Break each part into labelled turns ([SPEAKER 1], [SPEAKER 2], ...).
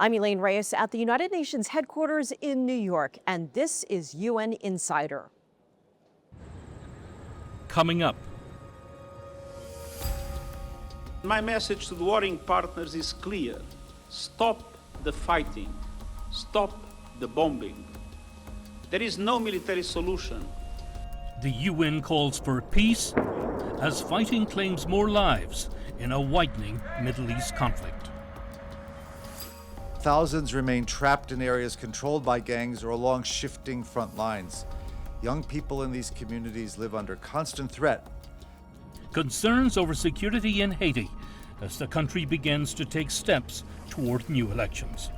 [SPEAKER 1] I'm Elaine Reyes at the United Nations headquarters in New York, and this is UN Insider.
[SPEAKER 2] Coming up.
[SPEAKER 3] My message to the warring partners is clear. Stop the fighting. Stop the bombing. There is no military solution.
[SPEAKER 2] The UN calls for peace as fighting claims more lives in a widening Middle East conflict.
[SPEAKER 4] Thousands remain trapped in areas controlled by gangs or along shifting front lines. Young people in these communities live under constant threat.
[SPEAKER 2] Concerns over security in Haiti as the country begins to take steps toward new elections.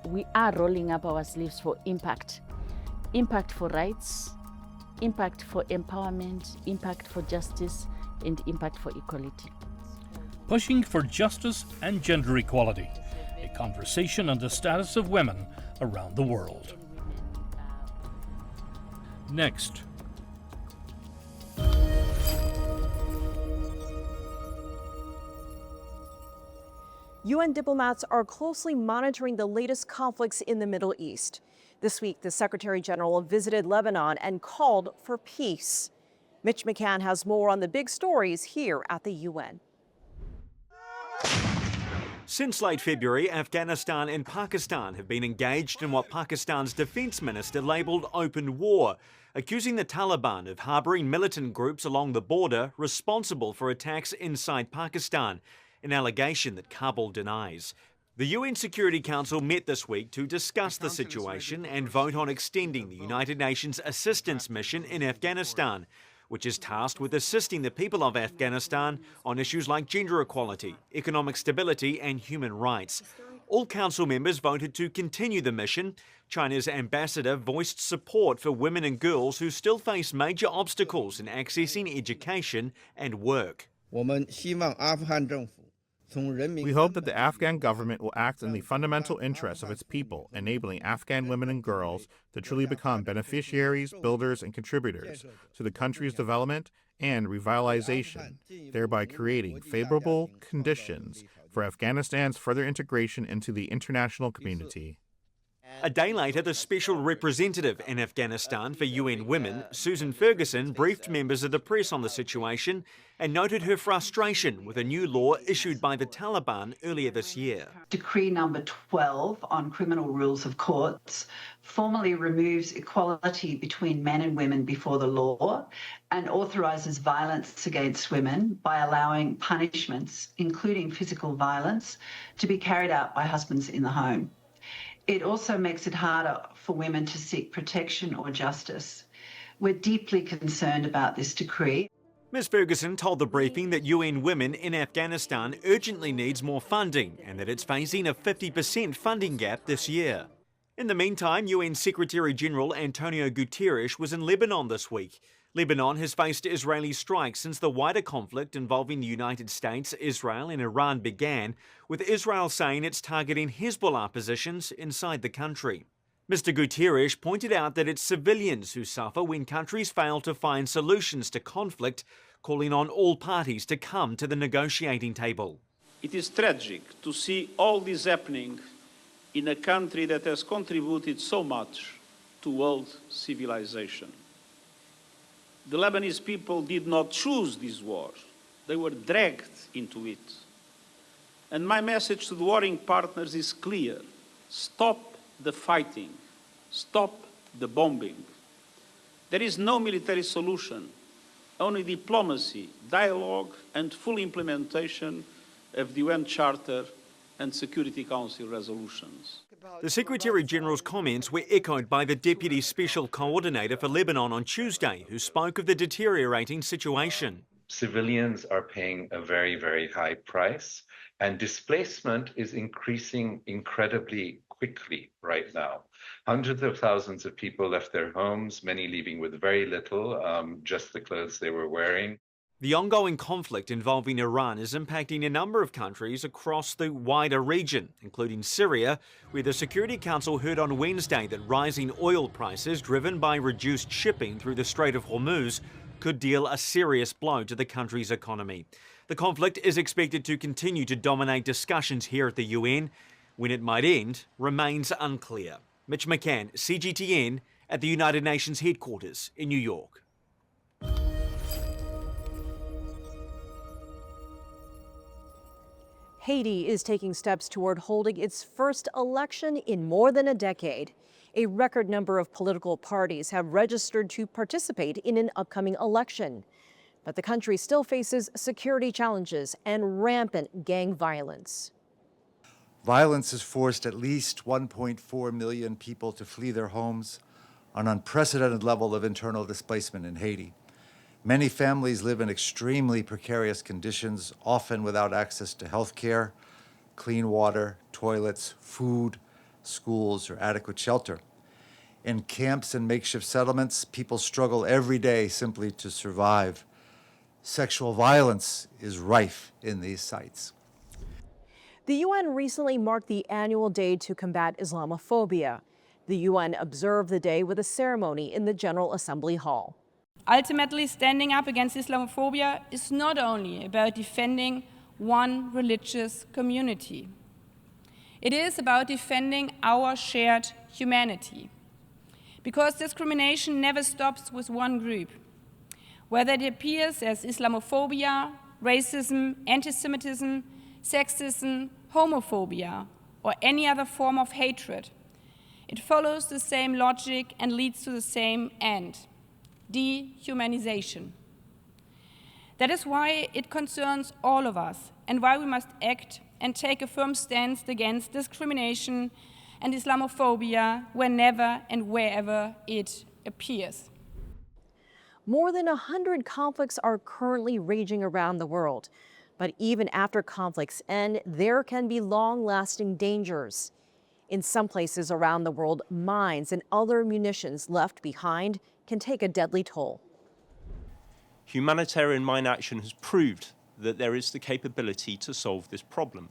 [SPEAKER 5] We are rolling up our sleeves for impact. Impact for rights, impact for empowerment, impact for justice, and impact for equality.
[SPEAKER 2] Pushing for justice and gender equality. A conversation on the status of women around the world. Next.
[SPEAKER 1] UN diplomats are closely monitoring the latest conflicts in the Middle East. This week, the Secretary General visited Lebanon and called for peace. Mitch McCann has more on the big stories here at the UN.
[SPEAKER 6] Since late February, Afghanistan and Pakistan have been engaged in what Pakistan's defence minister labelled open war, accusing the Taliban of harbouring militant groups along the border responsible for attacks inside Pakistan, an allegation that Kabul denies. The UN Security Council met this week to discuss the situation and vote on extending the United Nations assistance mission in Afghanistan, which is tasked with assisting the people of Afghanistan on issues like gender equality, economic stability and human rights. All council members voted to continue the mission. China's ambassador voiced support for women and girls who still face major obstacles in accessing education and work.
[SPEAKER 7] We hope that the Afghan government will act in the fundamental interests of its people, enabling Afghan women and girls to truly become beneficiaries, builders, and contributors to the country's development and revitalization, thereby creating favorable conditions for Afghanistan's further integration into the international community.
[SPEAKER 6] A day later, the Special Representative in Afghanistan for UN Women, Susan Ferguson, briefed members of the press on the situation and noted her frustration with a new law issued by the Taliban earlier this year.
[SPEAKER 8] Decree number 12 on criminal rules of courts formally removes equality between men and women before the law and authorises violence against women by allowing punishments, including physical violence, to be carried out by husbands in the home. It also makes it harder for women to seek protection or justice. We're deeply concerned about this decree.
[SPEAKER 6] Ms Ferguson told the briefing that UN Women in Afghanistan urgently needs more funding and that it's facing a 50% funding gap this year. In the meantime, UN Secretary General Antonio Guterres was in Lebanon this week. Lebanon has faced Israeli strikes since the wider conflict involving the United States, Israel and Iran began, with Israel saying it's targeting Hezbollah positions inside the country. Mr Guterres pointed out that it's civilians who suffer when countries fail to find solutions to conflict, calling on all parties to come to the negotiating table.
[SPEAKER 3] It is tragic to see all this happening in a country that has contributed so much to world civilization. The Lebanese people did not choose this war. They were dragged into it. And my message to the warring partners is clear. Stop the fighting. Stop the bombing. There is no military solution, only diplomacy, dialogue, and full implementation of the UN Charter and Security Council resolutions.
[SPEAKER 6] The Secretary-General's comments were echoed by the Deputy Special Coordinator for Lebanon on Tuesday, who spoke of the deteriorating situation.
[SPEAKER 9] Civilians are paying a very, very high price, and displacement is increasing incredibly quickly right now. Hundreds of thousands of people left their homes, many leaving with very little, just the clothes they were wearing.
[SPEAKER 6] The ongoing conflict involving Iran is impacting a number of countries across the wider region, including Syria, where the Security Council heard on Wednesday that rising oil prices driven by reduced shipping through the Strait of Hormuz could deal a serious blow to the country's economy. The conflict is expected to continue to dominate discussions here at the UN. When it might end remains unclear. Mitch McCann, CGTN, at the United Nations headquarters in New York.
[SPEAKER 1] Haiti is taking steps toward holding its first election in more than a decade. A record number of political parties have registered to participate in an upcoming election. But the country still faces security challenges and rampant gang violence.
[SPEAKER 4] Violence has forced at least 1.4 million people to flee their homes, an unprecedented level of internal displacement in Haiti. Many families live in extremely precarious conditions, often without access to health care, clean water, toilets, food, schools, or adequate shelter. In camps and makeshift settlements, people struggle every day simply to survive. Sexual violence is rife in these sites.
[SPEAKER 1] The UN recently marked the annual day to combat Islamophobia. The UN observed the day with a ceremony in the General Assembly Hall.
[SPEAKER 10] Ultimately, standing up against Islamophobia is not only about defending one religious community. It is about defending our shared humanity. Because discrimination never stops with one group. Whether it appears as Islamophobia, racism, anti-Semitism, sexism, homophobia, or any other form of hatred, it follows the same logic and leads to the same end: dehumanization. That is why it concerns all of us and why we must act and take a firm stance against discrimination and Islamophobia whenever and wherever it appears.
[SPEAKER 1] More than 100 conflicts are currently raging around the world. But even after conflicts end, there can be long-lasting dangers. In some places around the world, mines and other munitions left behind can take a deadly toll.
[SPEAKER 11] Humanitarian mine action has proved that there is the capability to solve this problem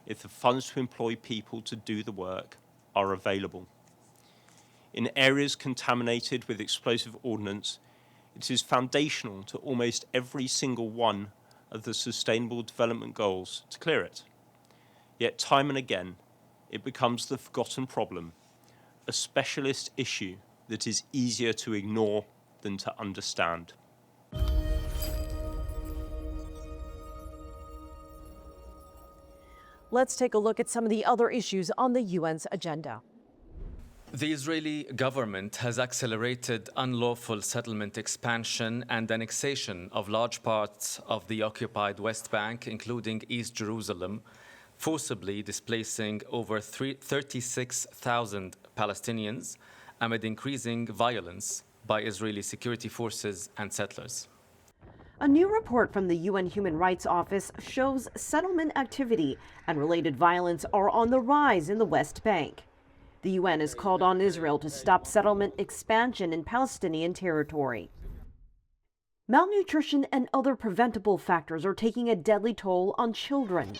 [SPEAKER 11] if the funds to employ people to do the work are available. In areas contaminated with explosive ordnance, it is foundational to almost every single one of the Sustainable Development Goals to clear it. Yet time and again, it becomes the forgotten problem, a specialist issue that is easier to ignore than to understand.
[SPEAKER 1] Let's take a look at some of the other issues on the UN's agenda.
[SPEAKER 12] The Israeli government has accelerated unlawful settlement expansion and annexation of large parts of the occupied West Bank, including East Jerusalem, forcibly displacing over 36,000 Palestinians amid increasing violence by Israeli security forces and settlers.
[SPEAKER 1] A new report from the UN Human Rights Office shows settlement activity and related violence are on the rise in the West Bank. The UN has called on Israel to stop settlement expansion in Palestinian territory. Malnutrition and other preventable factors are taking a deadly toll on children.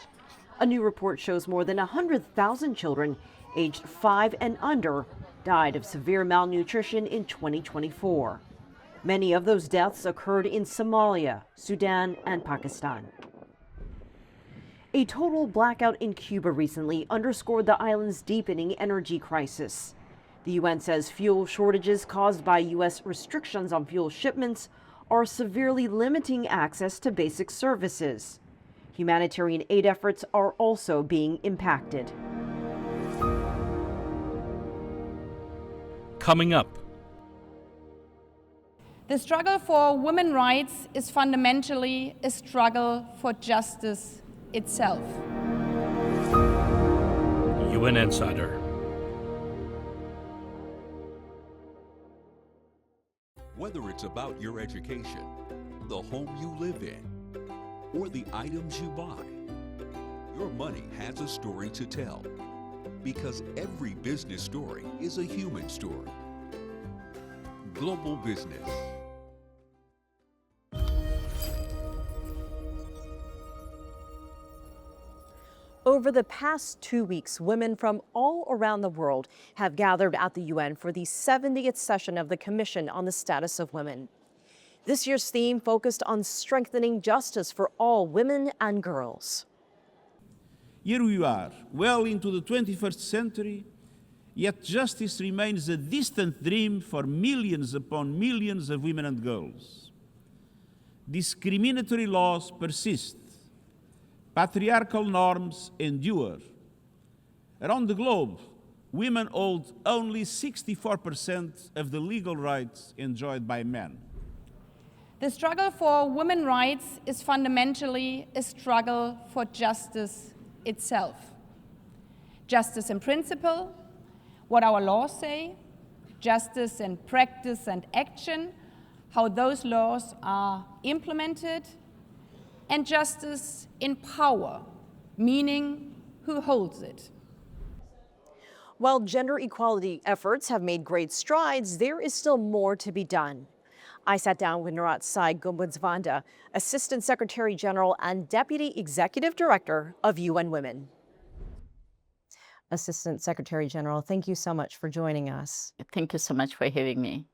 [SPEAKER 1] A new report shows more than 100,000 children aged 5 and under died of severe malnutrition in 2024. Many of those deaths occurred in Somalia, Sudan, and Pakistan. A total blackout in Cuba recently underscored the island's deepening energy crisis. The UN says fuel shortages caused by U.S. restrictions on fuel shipments are severely limiting access to basic services. Humanitarian aid efforts are also being impacted.
[SPEAKER 2] Coming up.
[SPEAKER 10] The struggle for women's rights is fundamentally a struggle for justice itself.
[SPEAKER 2] UN Insider.
[SPEAKER 13] Whether it's about your education, the home you live in, or the items you buy, your money has a story to tell. Because every business story is a human story. Global Business.
[SPEAKER 1] Over the past 2 weeks, women from all around the world have gathered at the UN for the 70th session of the Commission on the Status of Women. This year's theme focused on strengthening justice for all women and girls.
[SPEAKER 14] Here we are, well into the 21st century, yet justice remains a distant dream for millions upon millions of women and girls. Discriminatory laws persist. Patriarchal norms endure. Around the globe, women hold only 64% of the legal rights enjoyed by men.
[SPEAKER 10] The struggle for women's rights is fundamentally a struggle for justice itself. Justice in principle, what our laws say, justice in practice and action, how those laws are implemented, and justice in power, meaning who holds it.
[SPEAKER 1] While gender equality efforts have made great strides, there is still more to be done. I sat down with Naratsai Gumbunzvanda, Assistant Secretary General and Deputy Executive Director of UN Women. Assistant Secretary General, thank you so much for joining us.
[SPEAKER 5] Thank you so much for having me.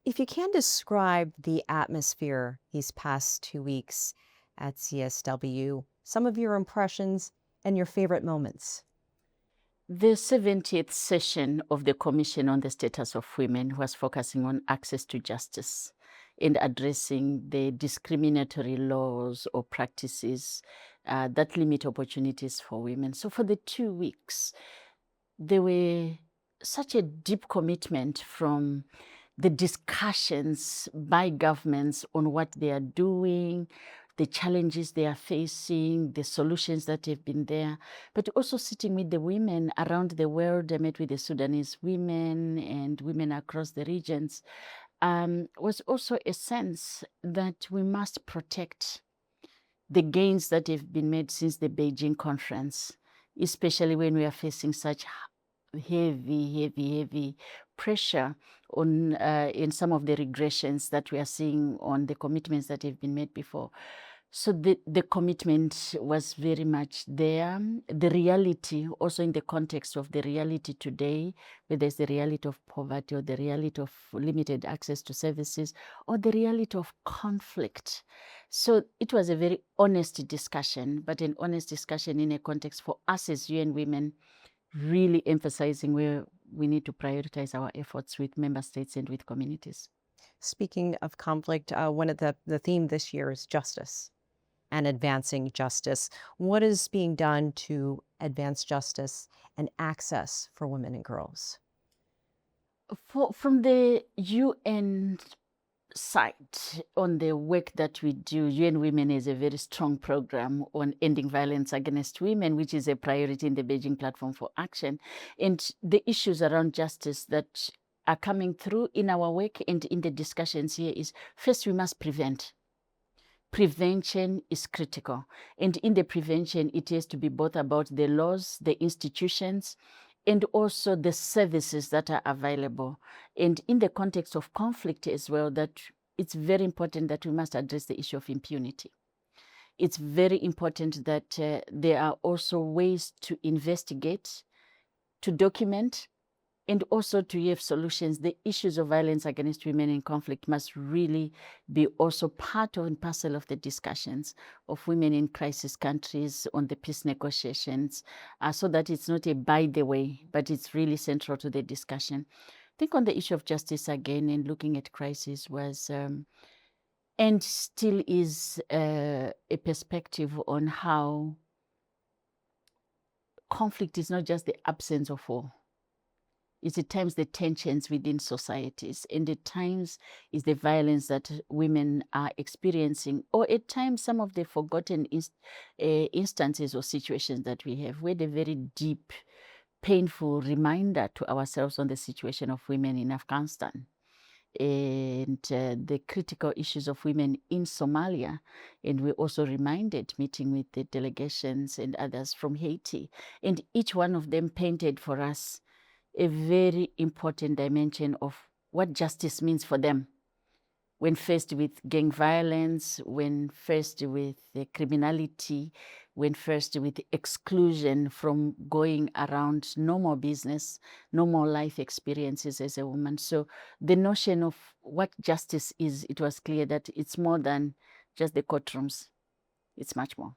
[SPEAKER 1] If you can describe the atmosphere these past 2 weeks at CSW, some of your impressions and your favorite moments.
[SPEAKER 5] The 70th session of the Commission on the Status of Women was focusing on access to justice and addressing the discriminatory laws or practices that limit opportunities for women. So for the 2 weeks, there were such a deep commitment from the discussions by governments on what they are doing, the challenges they are facing, the solutions that have been there, but also sitting with the women around the world. I met with the Sudanese women and women across the regions. Was also a sense that we must protect the gains that have been made since the Beijing conference, especially when we are facing such heavy pressure on in some of the regressions that we are seeing on the commitments that have been made before. So the commitment was very much there. The reality, also in the context of the reality today, whether it's the reality of poverty or the reality of limited access to services or the reality of conflict. So it was a very honest discussion, but an honest discussion in a context for us as UN Women, really emphasizing where we need to prioritize our efforts with member states and with communities.
[SPEAKER 1] Speaking of conflict, one of the theme this year is justice and advancing justice. What is being done to advance justice and access for women and girls?
[SPEAKER 5] From the UN side, on the work that we do, UN Women is a very strong program on ending violence against women, which is a priority in the Beijing Platform for Action. And the issues around justice that are coming through in our work and in the discussions here is, first, we must prevent. Prevention is critical. And in the prevention, it has to be both about the laws, the institutions, and also the services that are available. And in the context of conflict as well, that it's very important that we must address the issue of impunity. It's very important that there are also ways to investigate, to document, and also to have solutions. The issues of violence against women in conflict must really be also part and parcel of the discussions of women in crisis countries on the peace negotiations, so that it's not a by the way, but it's really central to the discussion. I think on the issue of justice again and looking at crisis was, and still is a perspective on how conflict is not just the absence of war. It's at times the tensions within societies, and at times is the violence that women are experiencing, or at times some of the forgotten instances or situations that we have, with a very deep, painful reminder to ourselves on the situation of women in Afghanistan and the critical issues of women in Somalia. And we also reminded, meeting with the delegations and others from Haiti, and each one of them painted for us a very important dimension of what justice means for them. when faced with gang violence, when faced with criminality, when faced with exclusion from going around normal business, normal life experiences as a woman. So the notion of what justice is, it was clear that it's more than just the courtrooms. It's much more.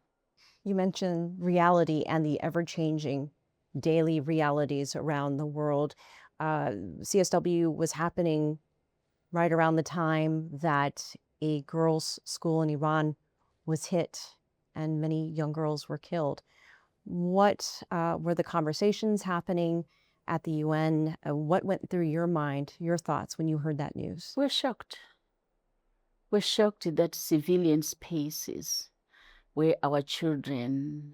[SPEAKER 1] You mentioned reality and the ever-changing daily realities around the world. CSW was happening right around the time that a girls' school in Iran was hit and many young girls were killed. What were the conversations happening at the UN? What went through your mind, your thoughts when you heard that news?
[SPEAKER 5] We're shocked. We're shocked that civilian spaces where our children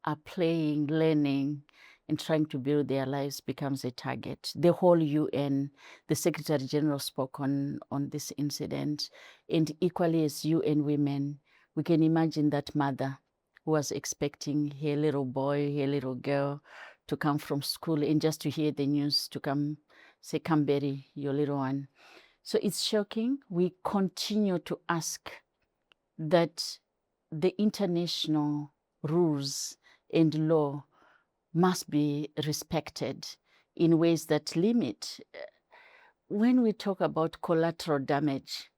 [SPEAKER 5] are playing, learning, and trying to build their lives becomes a target. The whole UN, the Secretary General spoke on this incident, and equally as UN women, we can imagine that mother who was expecting her little boy, her little girl to come from school and just to hear the news, to come say, come bury your little one. So it's shocking. We continue to ask that the international rules and law must be respected in ways that limit. When we talk about collateral damage,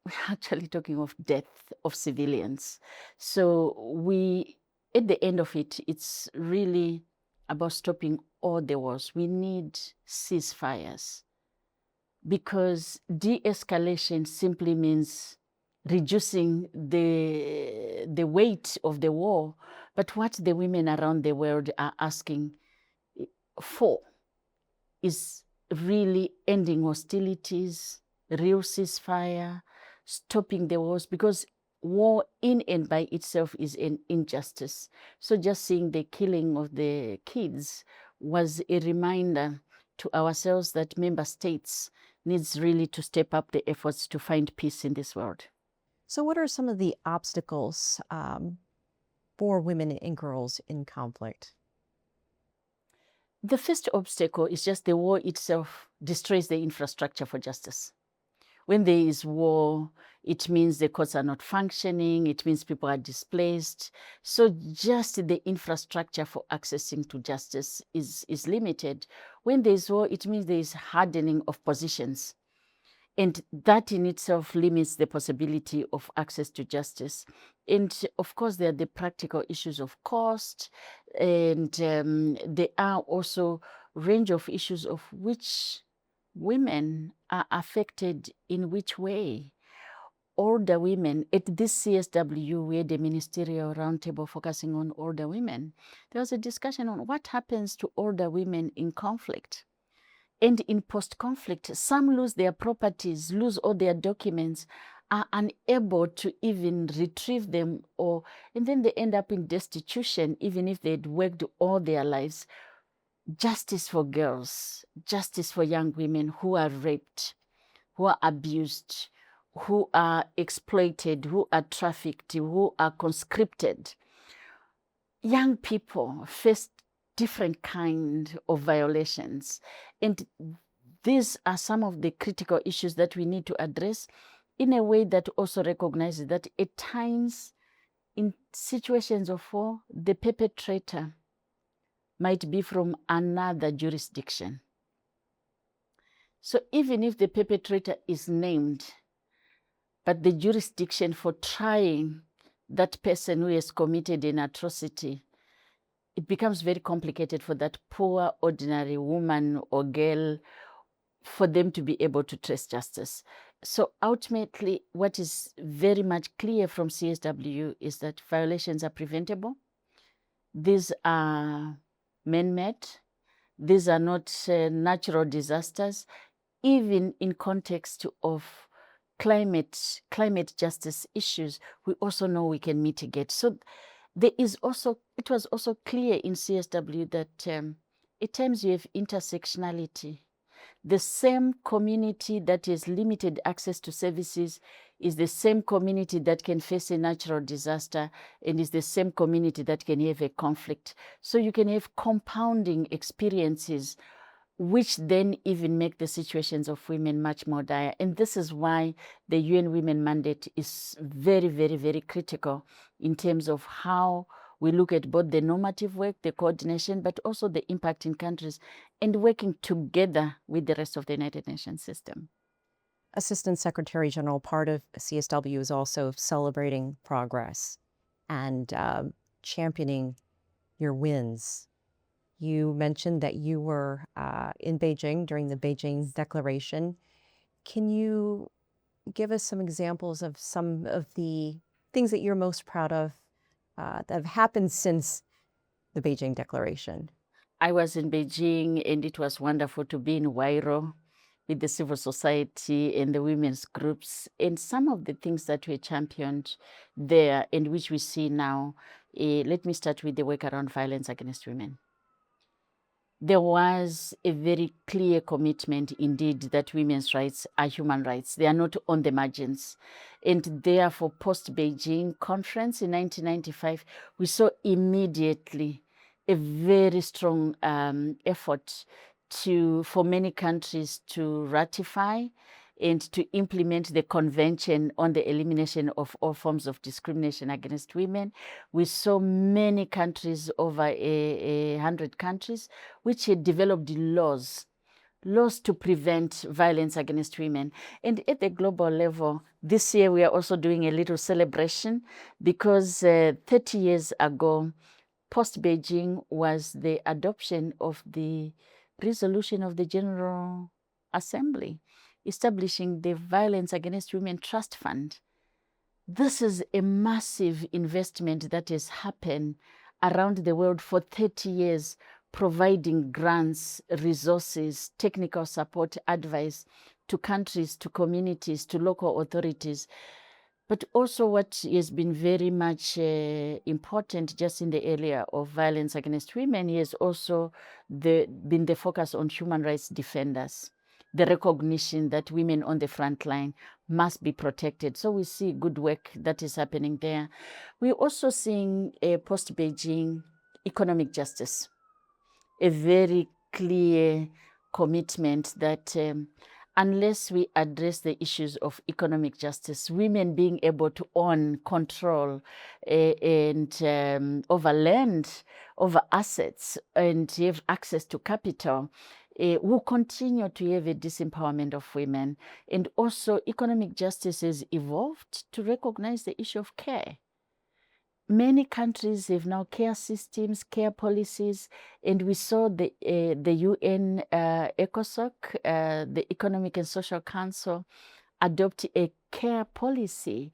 [SPEAKER 5] we're actually talking of death of civilians. So at the end of it, it's really about stopping all the wars. We need ceasefires because de-escalation simply means reducing the weight of the war. But what the women around the world are asking for is really ending hostilities, real ceasefire, stopping the wars, because war in and by itself is an injustice. So just seeing the killing of the kids was a reminder to ourselves that member states needs really to step up the efforts to find peace in this world.
[SPEAKER 1] So what are some of the obstacles for women and girls in conflict?
[SPEAKER 5] The first obstacle is just the war itself destroys the infrastructure for justice. When there is war, it means the courts are not functioning, it means people are displaced. So just the infrastructure for accessing to justice is limited. When there is war, it means there is hardening of positions. And that in itself limits the possibility of access to justice. And of course, there are the practical issues of cost, and there are also a range of issues of which women are affected in which way. Older women, at this CSW, we had a ministerial roundtable focusing on older women. There was a discussion on what happens to older women in conflict. And in post-conflict, some lose their properties, lose all their documents, are unable to even retrieve them, and then they end up in destitution, even if they'd worked all their lives. Justice for girls, justice for young women who are raped, who are abused, who are exploited, who are trafficked, who are conscripted. Young people face different kind of violations. And these are some of the critical issues that we need to address in a way that also recognizes that at times, in situations of war, the perpetrator might be from another jurisdiction. So even if the perpetrator is named, but the jurisdiction for trying that person who has committed an atrocity, it becomes very complicated for that poor, ordinary woman or girl for them to be able to trace justice. So ultimately, what is very much clear from CSW is that violations are preventable. These are man-made. These are not natural disasters. Even in context of climate justice issues, we also know we can mitigate. So it was also clear in CSW that at times you have intersectionality. The same community that has limited access to services is the same community that can face a natural disaster, and is the same community that can have a conflict. So you can have compounding experiences which then even make the situations of women much more dire. And this is why the UN Women Mandate is very, very, very critical in terms of how we look at both the normative work, the coordination, but also the impact in countries, and working together with the rest of the United Nations system.
[SPEAKER 1] Assistant Secretary General, part of CSW is also celebrating progress and championing your wins. You mentioned that you were in Beijing during the Beijing Declaration. Can you give us some examples of some of the things that you're most proud of that have happened since the Beijing Declaration?
[SPEAKER 5] I was in Beijing, and it was wonderful to be in Wairo with the civil society and the women's groups, and some of the things that were championed there and which we see now. Let me start with the work around violence against women. There was a very clear commitment indeed that women's rights are human rights. They are not on the margins. And therefore, post-Beijing conference in 1995, we saw immediately a very strong effort for many countries to ratify and to implement the Convention on the Elimination of All Forms of Discrimination Against Women. We saw many countries, over 100 countries, which had developed laws to prevent violence against women. And at the global level, this year we are also doing a little celebration because 30 years ago, post-Beijing, was the adoption of the resolution of the General Assembly establishing the Violence Against Women Trust Fund. This is a massive investment that has happened around the world for 30 years, providing grants, resources, technical support, advice to countries, to communities, to local authorities. But also what has been very much important just in the area of violence against women has also been the focus on human rights defenders, the recognition that women on the front line must be protected. So we see good work that is happening there. We're also seeing post-Beijing economic justice, a very clear commitment that unless we address the issues of economic justice, women being able to own, control, and over land, over assets, and have access to capital, will continue to have a disempowerment of women. And also, economic justice has evolved to recognize the issue of care. Many countries have now care systems, care policies, and we saw the UN ECOSOC, the Economic and Social Council, adopt a care policy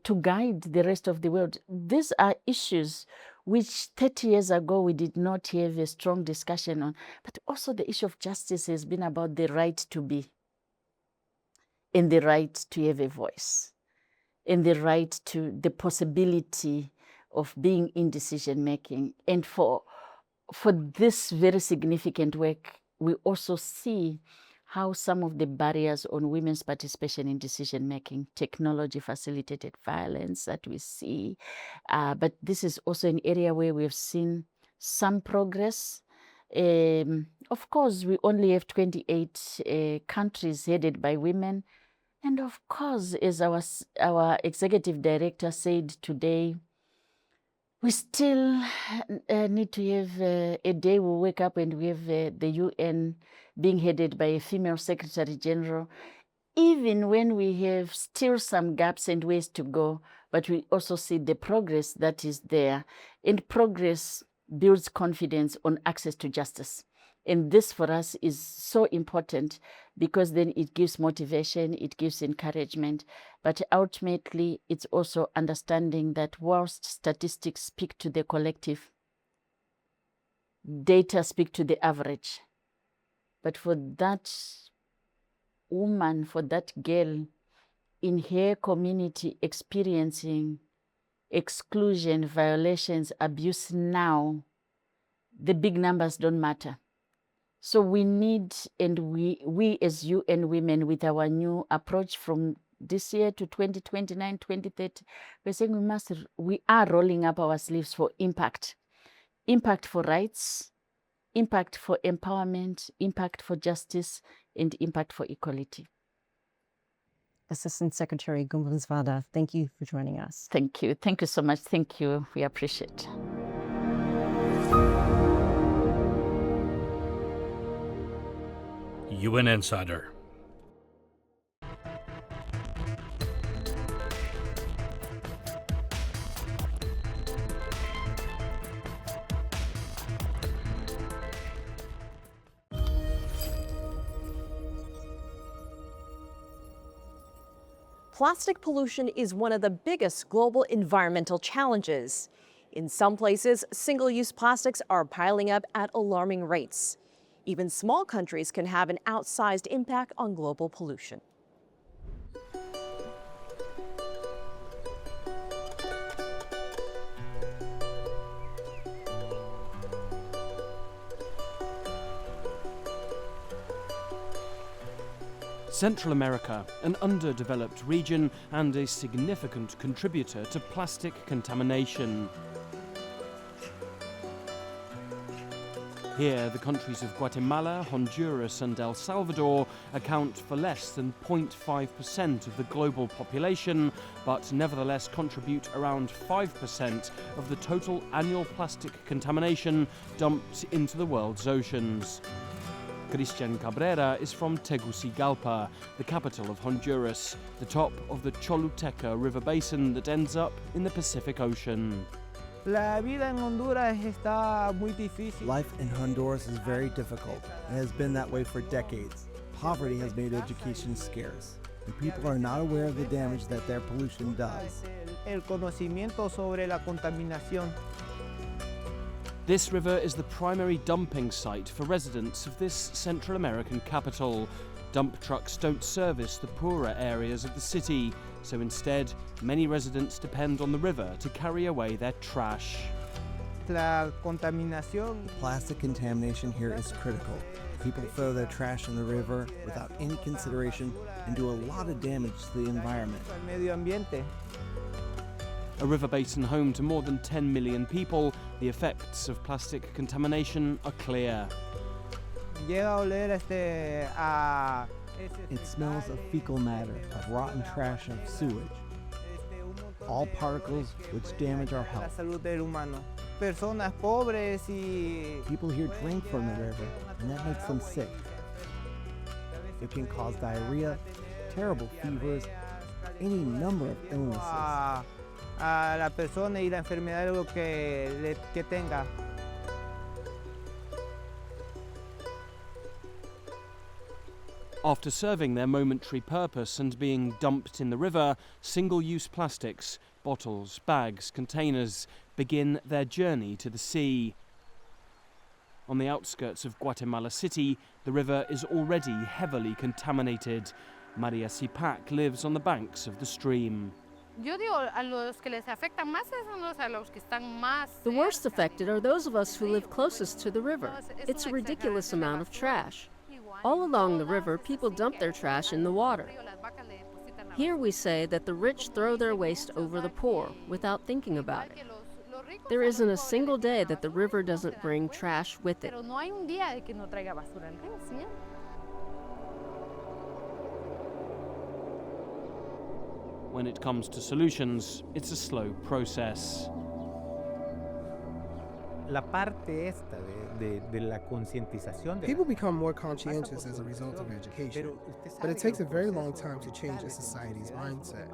[SPEAKER 5] to guide the rest of the world. These are issues which 30 years ago we did not have a strong discussion on, but also the issue of justice has been about the right to be and the right to have a voice and the right to the possibility of being in decision making. And for this very significant work, we also see how some of the barriers on women's participation in decision making, technology facilitated violence that we see, but this is also an area where we've seen some progress. Of course, we only have 28 countries headed by women. And of course, as our executive director said today, we still need to have a day we wake up and we have the UN being headed by a female secretary general, even when we have still some gaps and ways to go, but we also see the progress that is there. And progress builds confidence on access to justice. And this for us is so important because then it gives motivation, it gives encouragement, but ultimately it's also understanding that whilst statistics speak to the collective, data speak to the average. But for that woman, for that girl in her community experiencing exclusion, violations, abuse now, the big numbers don't matter. So we need, and we as UN Women, with our new approach from this year to 2029, 2030, we're saying we are rolling up our sleeves for impact for rights, impact for empowerment, impact for justice, and impact for equality.
[SPEAKER 1] Assistant Secretary Gumbenzwada, thank you for joining us.
[SPEAKER 5] Thank you. Thank you so much. Thank you. We appreciate it.
[SPEAKER 2] UN Insider.
[SPEAKER 1] Plastic pollution is one of the biggest global environmental challenges. In some places, single-use plastics are piling up at alarming rates. Even small countries can have an outsized impact on global pollution.
[SPEAKER 15] Central America, an underdeveloped region and a significant contributor to plastic contamination. Here, the countries of Guatemala, Honduras and El Salvador account for less than 0.5% of the global population, but nevertheless contribute around 5% of the total annual plastic contamination dumped into the world's oceans. Christian Cabrera is from Tegucigalpa, the capital of Honduras, the top of the Choluteca River basin that ends up in the Pacific Ocean.
[SPEAKER 16] Life in Honduras is very difficult and has been that way for decades. Poverty has made education scarce, and people are not aware of the damage that their pollution does.
[SPEAKER 15] This river is the primary dumping site for residents of this Central American capital. Dump trucks don't service the poorer areas of the city, so instead, many residents depend on the river to carry away their trash.
[SPEAKER 16] Plastic contamination here is critical. People throw their trash in the river without any consideration and do a lot of damage to the environment.
[SPEAKER 15] A river basin home to more than 10 million people, the effects of plastic contamination are clear.
[SPEAKER 16] It smells of fecal matter, of rotten trash, of sewage. All particles which damage our health. People here drink from the river, and that makes them sick. It can cause diarrhea, terrible fevers, any number of illnesses.
[SPEAKER 15] After serving their momentary purpose and being dumped in the river, single-use plastics, bottles, bags, containers, begin their journey to the sea. On the outskirts of Guatemala City, the river is already heavily contaminated. Maria Sipak lives on the banks of the stream.
[SPEAKER 17] The worst affected are those of us who live closest to the river. It's a ridiculous amount of trash. All along the river, people dump their trash in the water. Here we say that the rich throw their waste over the poor without thinking about it. There isn't a single day that the river doesn't bring trash with it.
[SPEAKER 15] When it comes to solutions, it's a slow process.
[SPEAKER 18] People become more conscientious as a result of education, but it takes a very long time to change a society's mindset.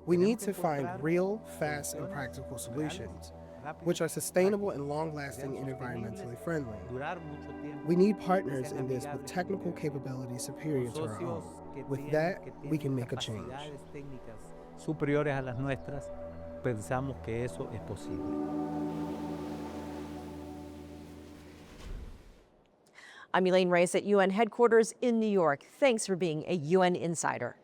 [SPEAKER 18] We need to find real, fast, and practical solutions, which are sustainable and long-lasting and environmentally friendly. We need partners in this with technical capabilities superior to our own. With that, we can make a change.
[SPEAKER 1] I'm Elaine Reyes at UN headquarters in New York. Thanks for being a UN Insider.